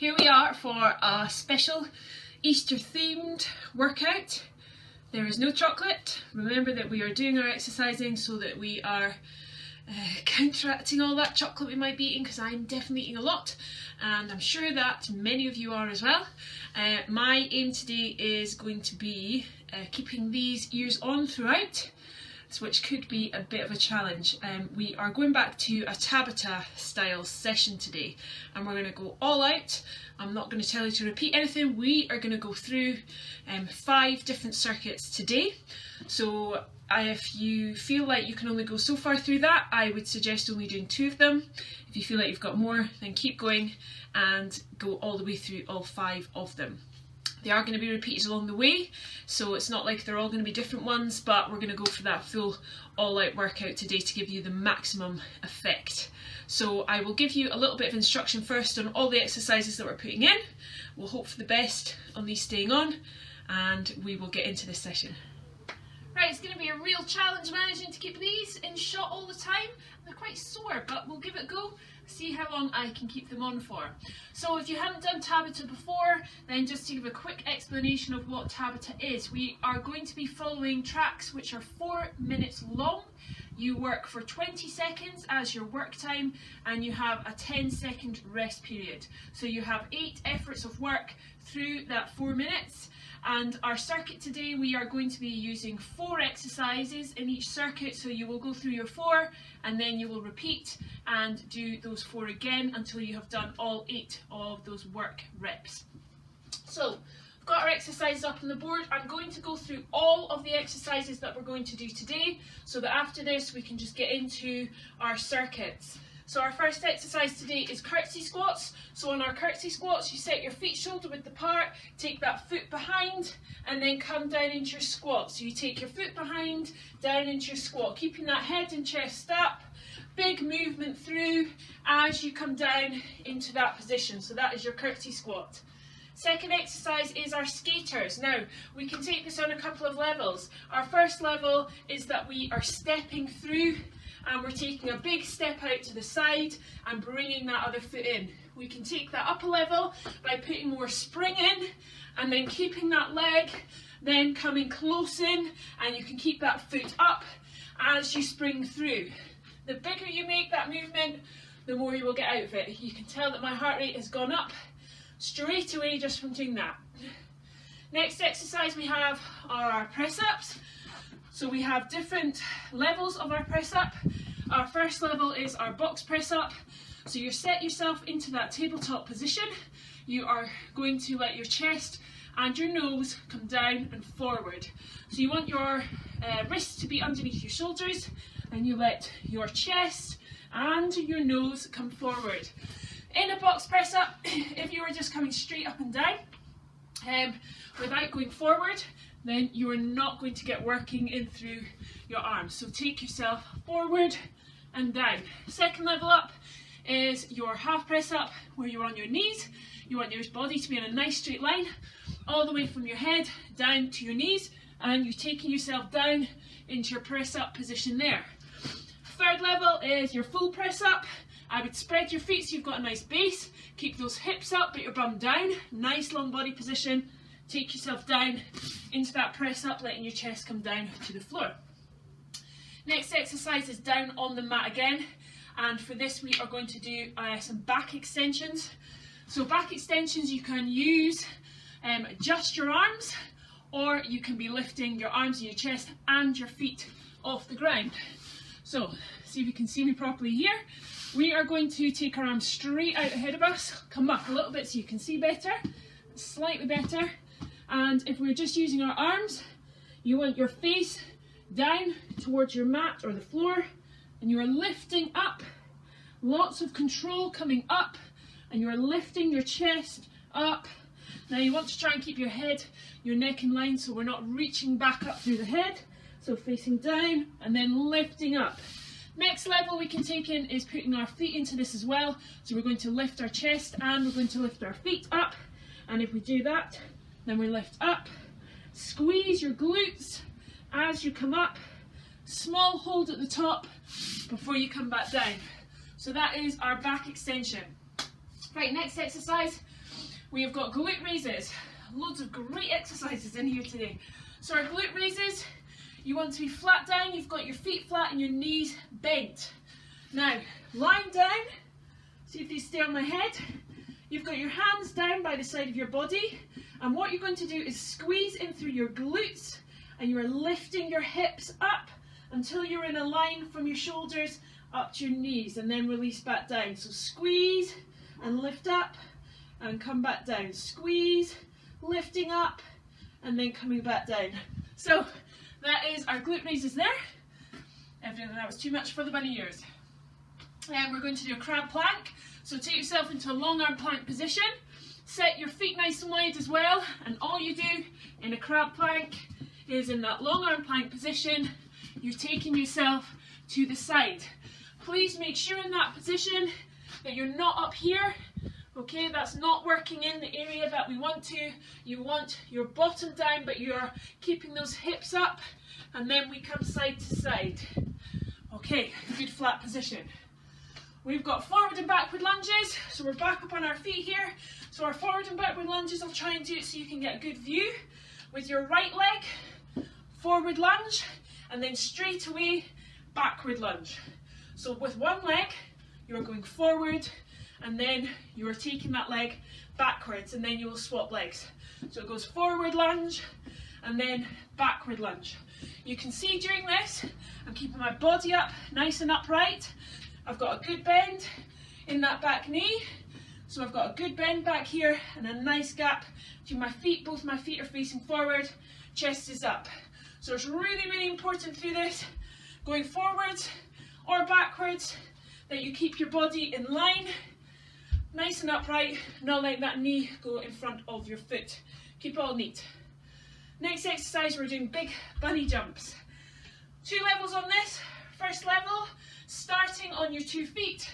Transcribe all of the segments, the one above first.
Here we are for a special Easter themed workout. There is no chocolate. Remember that we are doing our exercising so that we are counteracting all that chocolate we might be eating, because I'm definitely eating a lot and I'm sure that many of you are as well. My aim today is going to be keeping these ears on throughout, which could be a bit of a challenge. We are going back to a Tabata style session today and we're going to go all out. I'm not going to tell you to repeat anything. We are going to go through 5 different circuits today. So if you feel like you can only go so far through that, I would suggest only doing 2 of them. If you feel like you've got more, then keep going and go all the way through all 5 of them. They are going to be repeated along the way, so it's not like they're all going to be different ones, but we're going to go for that full all-out workout today to give you the maximum effect. So I will give you a little bit of instruction first on all the exercises that we're putting in. We'll hope for the best on these staying on, and we will get into this session. Right, it's going to be a real challenge managing to keep these in shot all the time. They're quite sore, but we'll give it a go, see how long I can keep them on for. So if you haven't done Tabata before, then just to give a quick explanation of what Tabata is. We are going to be following tracks which are 4 minutes long. You work for 20 seconds as your work time and you have a 10-second rest period. So you have 8 efforts of work through that 4 minutes. And our circuit today, we are going to be using 4 exercises in each circuit. So you will go through your 4 and then you will repeat and do those 4 again until you have done all 8 of those work reps. So we've got our exercises up on the board. I'm going to go through all of the exercises that we're going to do today so that after this we can just get into our circuits. So our first exercise today is curtsy squats. So on our curtsy squats, you set your feet shoulder width apart, take that foot behind, and then come down into your squat. So you take your foot behind, down into your squat, keeping that head and chest up. Big movement through as you come down into that position. So that is your curtsy squat. Second exercise is our skaters. Now, we can take this on a couple of levels. Our first level is that we are stepping through and we're taking a big step out to the side and bringing that other foot in. We can take that up a level by putting more spring in and then keeping that leg, then coming close in, and you can keep that foot up as you spring through. The bigger you make that movement, the more you will get out of it. You can tell that my heart rate has gone up straight away just from doing that. Next exercise we have are our press-ups. So we have different levels of our press-up. Our first level is our box press-up. So you set yourself into that tabletop position. You are going to let your chest and your nose come down and forward. So you want your wrists to be underneath your shoulders and you let your chest and your nose come forward. In a box press-up, if you were just coming straight up and down without going forward, then you are not going to get working in through your arms. So take yourself forward and down. Second level up is your half press up, where you're on your knees. You want your body to be in a nice straight line all the way from your head down to your knees, and you're taking yourself down into your press up position there. Third level is your full press up. I would spread your feet so you've got a nice base. Keep those hips up but your bum down. Nice long body position. Take yourself down into that press up, letting your chest come down to the floor. Next exercise is down on the mat again, and for this we are going to do some back extensions. So back extensions you can use just your arms, or you can be lifting your arms and your chest and your feet off the ground. So see if you can see me properly here. We are going to take our arms straight out ahead of us, come back a little bit so you can see better, slightly better. And if we're just using our arms, you want your face down towards your mat or the floor, and you are lifting up, lots of control coming up, and you are lifting your chest up. Now you want to try and keep your head, your neck in line so we're not reaching back up through the head. So facing down and then lifting up. Next level we can take in is putting our feet into this as well. So we're going to lift our chest and we're going to lift our feet up. And if we do that, then we lift up, squeeze your glutes as you come up, small hold at the top before you come back down. So that is our back extension. Right, next exercise we have got glute raises. Loads of great exercises in here today. So our glute raises, you want to be flat down, you've got your feet flat and your knees bent. Now, lying down, see if they stay on my head. You've got your hands down by the side of your body, and what you're going to do is squeeze in through your glutes, and you are lifting your hips up until you're in a line from your shoulders up to your knees, and then release back down. So squeeze and lift up and come back down. Squeeze, lifting up and then coming back down. So that is our glute raises there. Evidently that was too much for the bunny ears. And we're going to do a crab plank. So take yourself into a long arm plank position. Set your feet nice and wide as well, and all you do in a crab plank is in that long arm plank position, you're taking yourself to the side. Please make sure in that position that you're not up here. Okay, that's not working in the area that we want to. You want your bottom down, but you're keeping those hips up, and then we come side to side. Okay, good flat position. We've got forward and backward lunges, so we're back up on our feet here. So our forward and backward lunges, I'll try and do it so you can get a good view. With your right leg, forward lunge, and then straight away, backward lunge. So with one leg, you're going forward, and then you are taking that leg backwards, and then you will swap legs. So it goes forward lunge, and then backward lunge. You can see during this, I'm keeping my body up nice and upright. I've got a good bend in that back knee. So I've got a good bend back here and a nice gap between my feet. Both my feet are facing forward, chest is up. So it's really, really important through this, going forwards or backwards, that you keep your body in line, nice and upright, not letting that knee go in front of your foot. Keep it all neat. Next exercise, we're doing big bunny jumps. 2 levels on this. First level, starting on your 2 feet,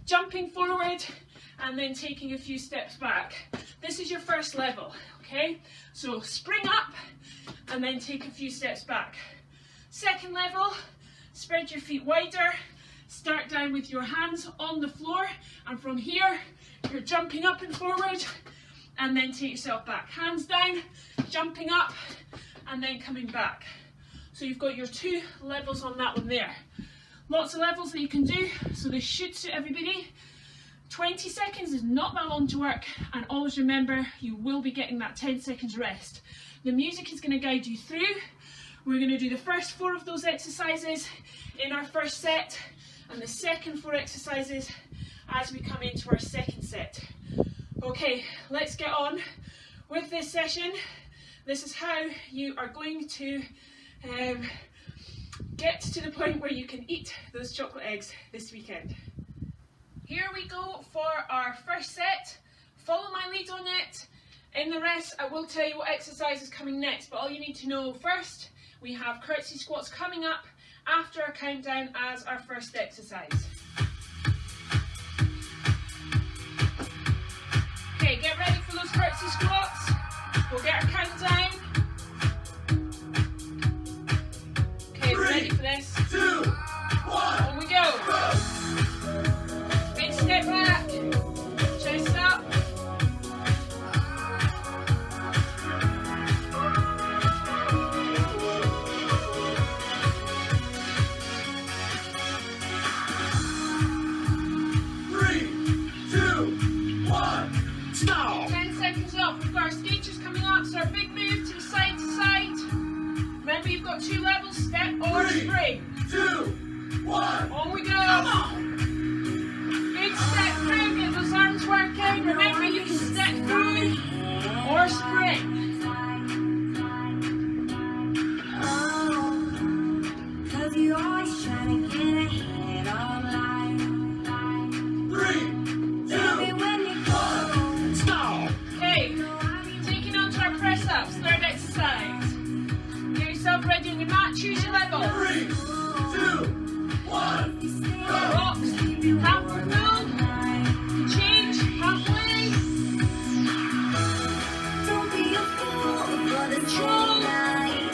jumping forward and then taking a few steps back. This is your first level, okay? So spring up and then take a few steps back. Second level, spread your feet wider, start down with your hands on the floor, and from here, you're jumping up and forward, and then take yourself back. Hands down, jumping up, and then coming back. So you've got your 2 levels on that one there. Lots of levels that you can do, so this should suit everybody. 20 seconds is not that long to work, and always remember, you will be getting that 10 seconds rest. The music is going to guide you through. We're going to do the first 4 of those exercises in our first set, and the second 4 exercises as we come into our second set. Okay, let's get on with this session. This is how you are going to get to the point where you can eat those chocolate eggs this weekend. Here we go for our first set. Follow my lead on it. In the rest, I will tell you what exercise is coming next, but all you need to know first, we have curtsy squats coming up after our countdown as our first exercise. Okay, get ready for those curtsy squats. We'll get our countdown. Okay, we're ready for this. 2, 1. On we go. Big step back. Chest up. Stop! 10 seconds off. We've got our sketches coming up, so our big move to the side to side. Remember, you've got 2 levels, step or 3, spring. 2, 1. On we go. Come on! Big step through, get those arms working. Remember, you can step through or spring. Cause you always try to get ahead all night. 3, 2, 1. Stop! Okay, taking on to our press ups, third exercise. Get yourself ready on your mat, choose your level. 3, 2, 1. Go! Rocks, half or full. Change, halfway. Don't be a fool for the Control. night.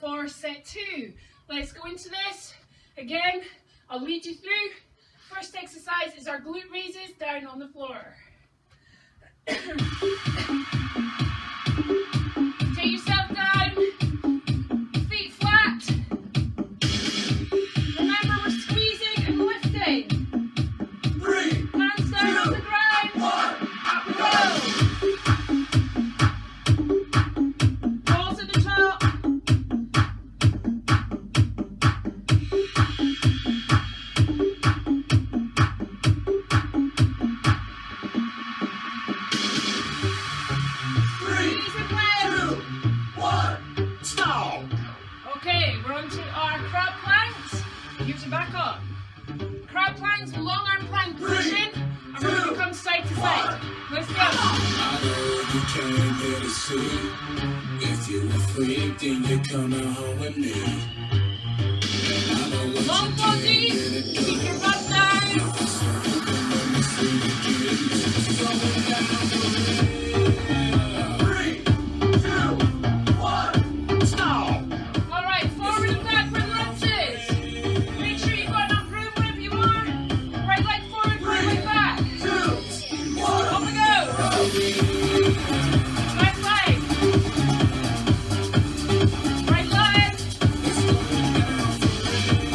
for set 2. Let's go into this. Again, I'll lead you through. First exercise is our glute raises down on the floor. Take yourself down, feet flat. Remember, we're squeezing and lifting. 3, Hands down on the ground. 1, Up we go. Balls at the top. 3, 2, 1, stop! Okay, we're on to our crab planks. Use your back up. Crab planks, long arm plank position. And we're going to come side to side. Let's go. I know you came here to see. If you a freak, then you're coming home with me. And I know what Long you body. came here to do. Keep your butt down. Let me see you get it. Going down for real. 3, 2, 1, stop! All right, forward and backward lunges. Make sure you've got enough room wherever you are. Right leg forward, right leg back. 2, 1, Up we go. Left leg. Right leg.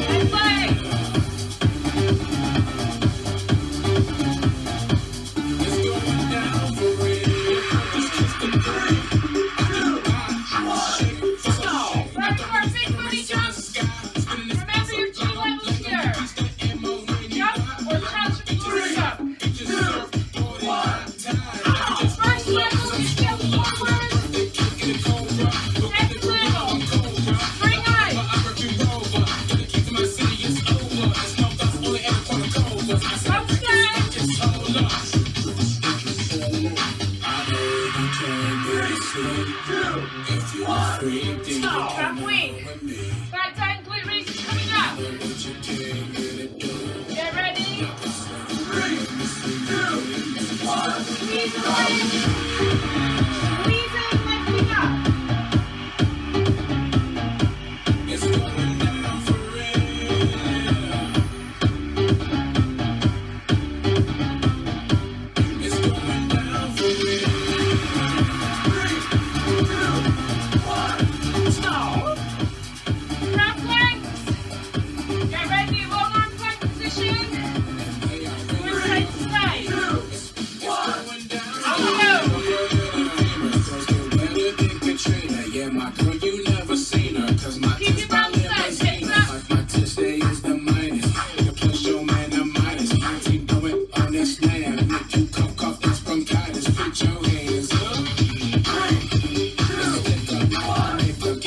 Left leg. It's going down for real. Just kiss the breeze. stop! Back to our big booty jumps. Remember your 2 levels here. Jump or crouch before you jump. 2, 1, First level is jump forward. Second level, spring eye. Jump stand. If you a freak, then you're Trap coming weight. home with me. Back down, glute raises coming up. What you came here to do. Get ready. 3, 2, 1, Squeeze away. Squeeze in, lifting up. It's going down for real. It's going down for real. 3, 2, 1, stop! Crab planks. Get ready, long arm plank position. Going side to side. 2, 1, Up we go. Yeah, my girl, you never seen her. Cause my Keep your mouth shut, hips up. like my test day is the minus. The plus your man the minus. My team going on this land. Make you cough, it's bronchitis. Put your hands up.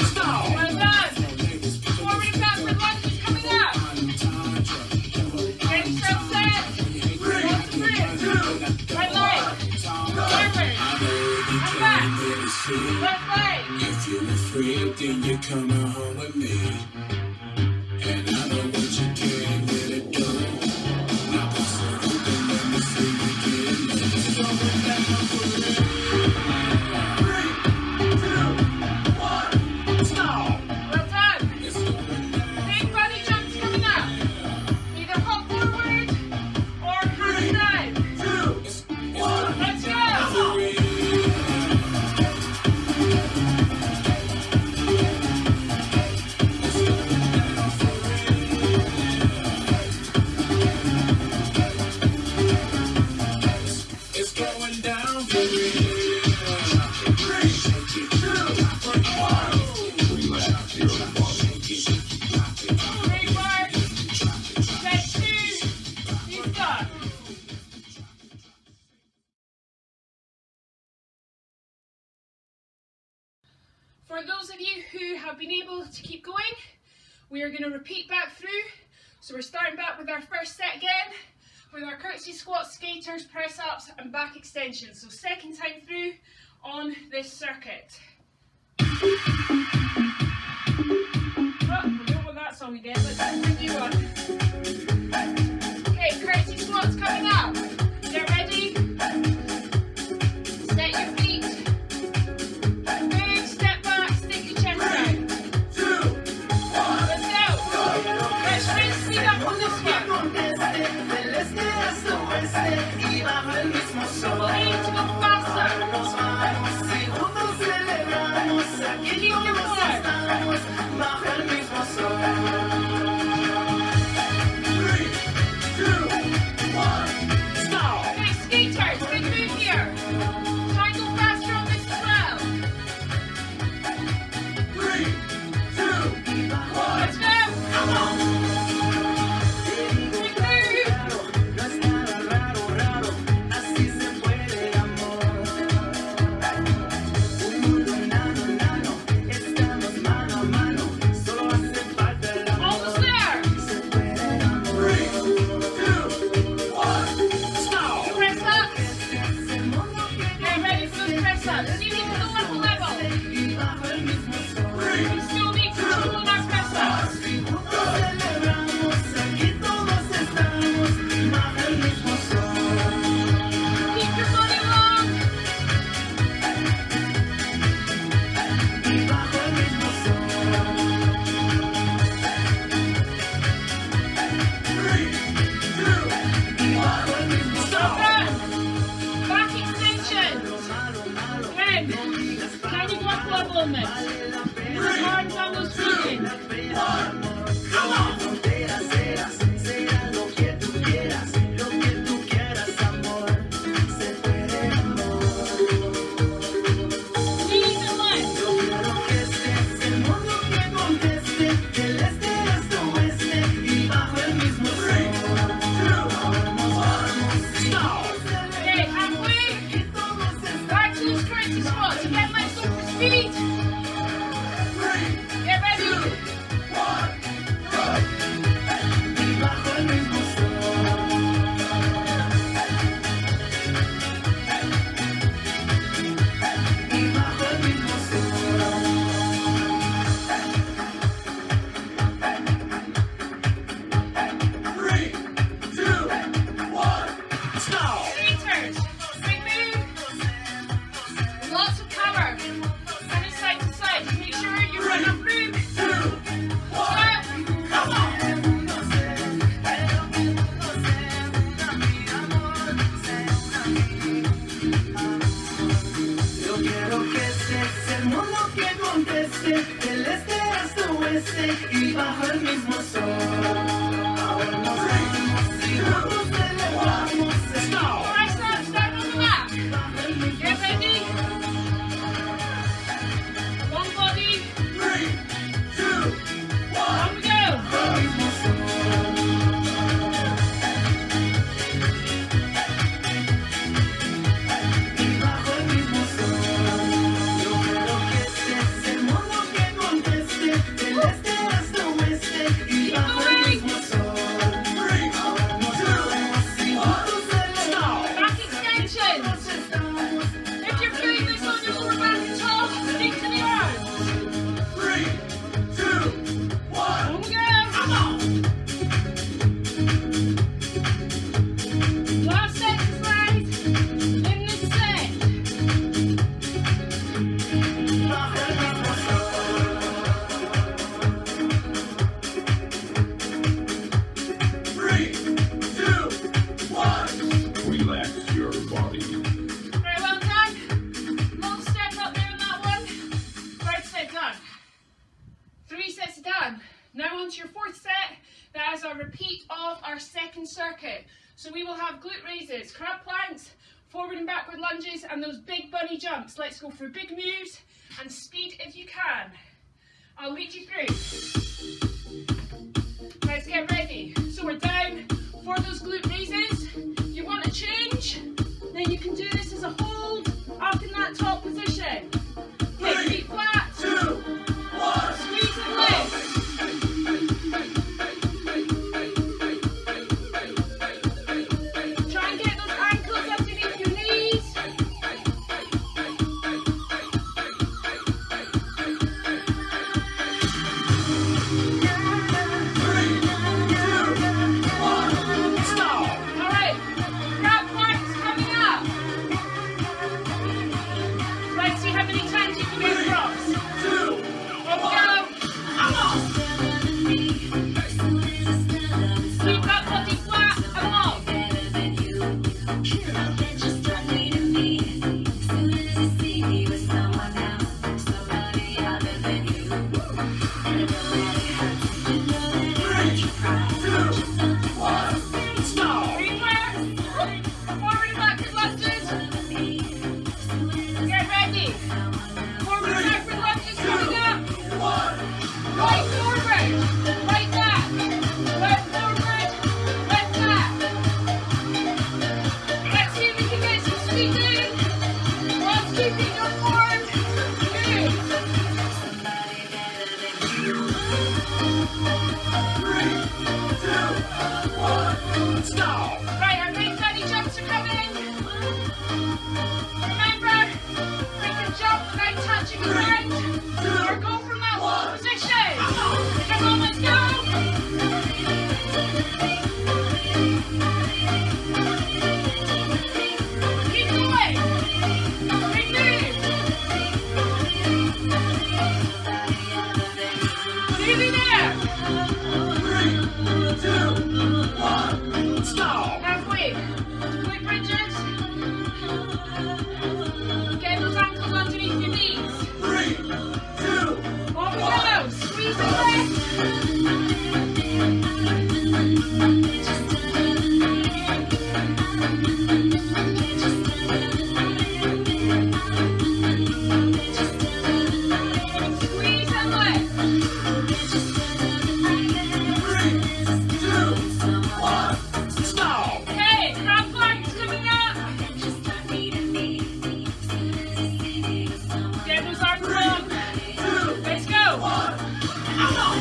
stop! Well done. Forward and backward lunges coming up. Get yourself set. Walk the bridge. Right leg. Forward. And back. Left leg. If you're a freak, then you're coming home with me. And I know what you came here to do. Now bust it open, let me see you get it. It's going down for real. 3, 2, 1, stop! Well done. It's going down. Big body jumps coming up. Either hop forward or hands down. 2, 1, Let's go. For real. It's going down for real. 3, 2, 1, Big bar. Set 2. He's done. For those of you who have been able to keep going, we are going to repeat back through. So we're starting back with our first set again, with our curtsy squats, skaters, press ups and back extensions. So second time through on this circuit. Oh, we don't want that song again, let's do a new one. Okay, curtsy squats coming up. Get ready. Set your feet. Big step back, stick your chest out. hasta oeste y bajo el mismo sol. Ahora nos reímos y juntos celebramos el Stop. Alright, stand on the map. Get ready. One body. 3, 2, 1. On we go. mismo sol. Y bajo el mismo sol. Yo quiero que este es el mundo que conteste, del este hasta oeste y bajo el mismo sol. 3, Ahora nos reímos y juntos celebramos. Back extensions. If you're feeling this on your lower back and top, stick to the arms. 3, 2, 1. On we go. Come on. Last exercise in this set. Bajo el mismo sol. 3, 2, 1. Relax your body. Very well done. Long step up there on that one. Third set done. 3 sets done. Now on to your fourth set. That is a repeat of our second circuit. So we will have glute raises, crab planks, forward and backward lunges, and those big bunny jumps. Let's go for big moves and speed if you can. I'll lead you through. Let's get ready. So we're down for those glute raises. If you want to change, then you can do this as a hold up in that top position. Okay, feet flat, 2, 1. squeeze and lift. Try and get those ankles underneath your knees. 3, 2, 1. Stop. All right, crab planks coming up. Let's see how many times you can get across. 2, Off we go. come on. Keep that body flat and long. Stop. Reverse. Forward and backward lunges. Get ready. Forward and backward lunges coming up. 1. Right forward. Right back. Left forward. Left back. Let's see if we can get some speed in. Whilst keeping your form. Good. 3, 2, 1. Stop. Right, our big bunny jumps are coming. Remember, we can jump without touching the ground. Or go from that low position. Come on, let's go. Keep going. Big move. Nearly there. 3, 2, 1. Stop. Halfway. Glute bridges. Get those ankles underneath your knees. 3, 2, On we go. Squeeze and lift. Squeeze and lift. 3, 2, 1. Stop. Okay, crab planks coming up. Get those arms long. 2, Let's go. 1. Come on.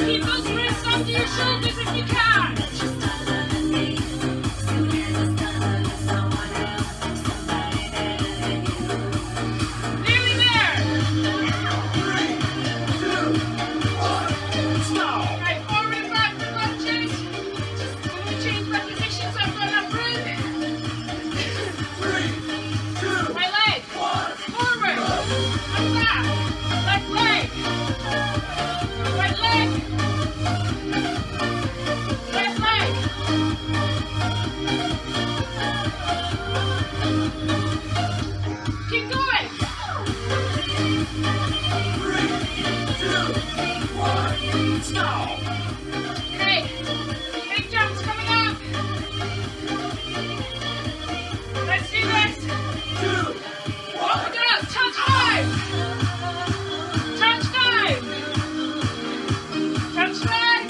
Keep those wrists under your shoulders if you can. Nearly there. 3, 2, 1. Stop. Right, forward and backward lunges. When we change my positions, I've got enough room. 3, 2, My leg. 1. Forward. And back. Left leg. Right leg. Left leg. Keep going. Stop! Okay, big jumps coming up. Let's do this. 2, Oh, we're gonna touchdown. Touchdown. Touchdown.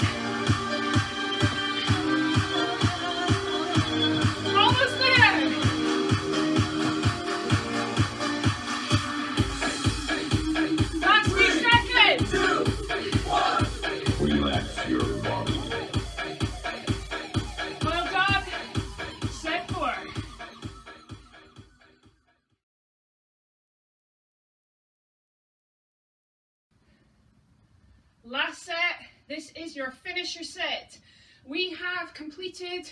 Almost there. Last few seconds. 2, 1. Relax your body. Well done. Set 4. Last set. This is your finisher set. We have completed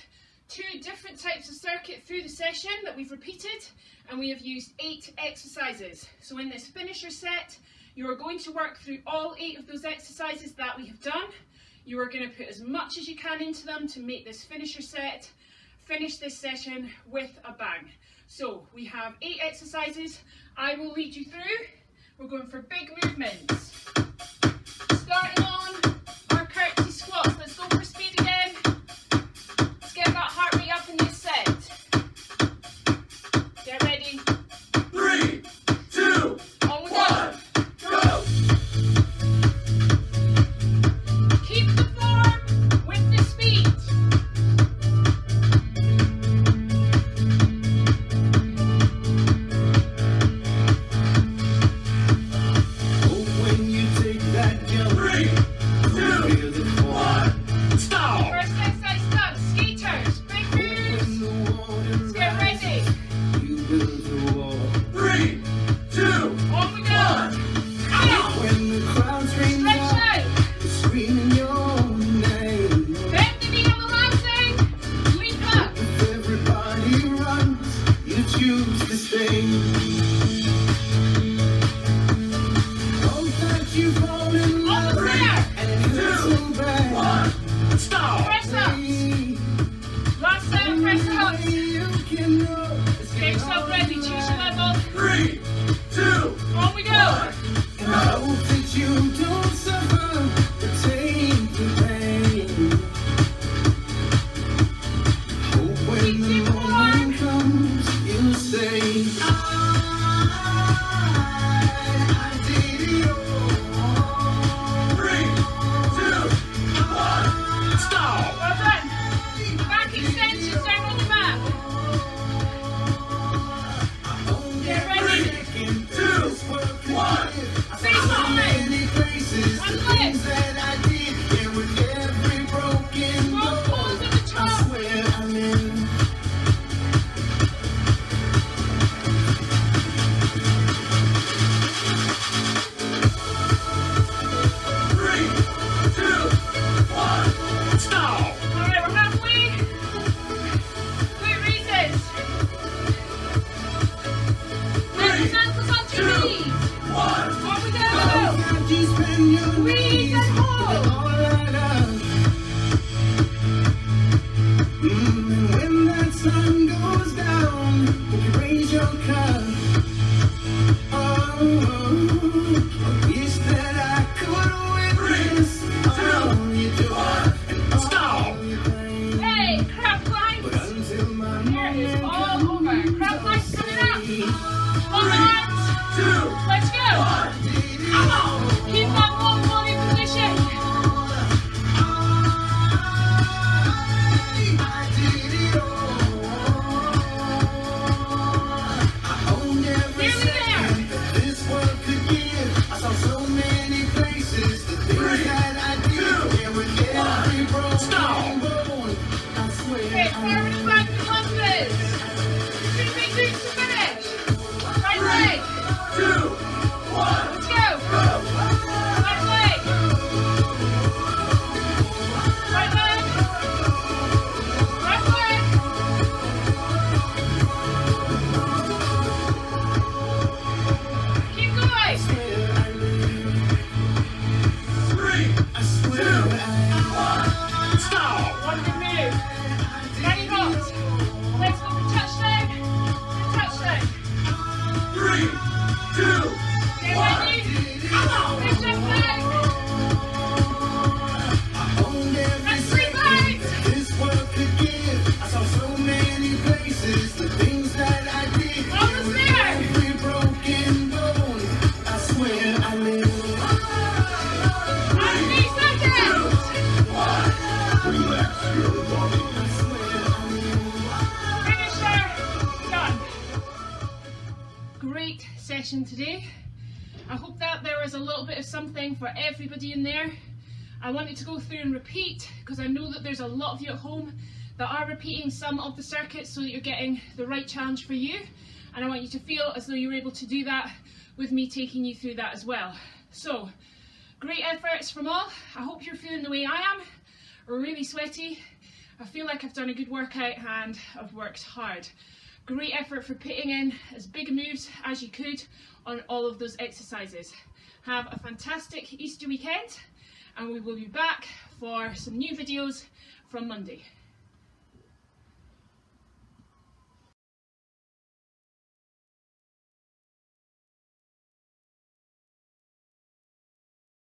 2 different types of circuit through the session that we've repeated, and we have used 8 exercises. So in this finisher set, you are going to work through all 8 of those exercises that we have done. You are going to put as much as you can into them to make this finisher set finish this session with a bang. So we have 8 exercises. I will lead you through. We're going for big movements. Starting on our curtsy squats. Let's go for speed again. Let's get that heart rate up in this set. Get ready. 3, 2, On we go. 1. Go! Keep the form with the speed. Oh, when you today. I hope that there was a little bit of something for everybody in there. I wanted to go through and repeat because I know that there's a lot of you at home that are repeating some of the circuits so that you're getting the right challenge for you, and I want you to feel as though you're able to do that with me taking you through that as well. So, great efforts from all. I hope you're feeling the way I am, really sweaty. I feel like I've done a good workout and I've worked hard. Great effort for putting in as big moves as you could on all of those exercises. Have a fantastic Easter weekend, and we will be back for some new videos from Monday.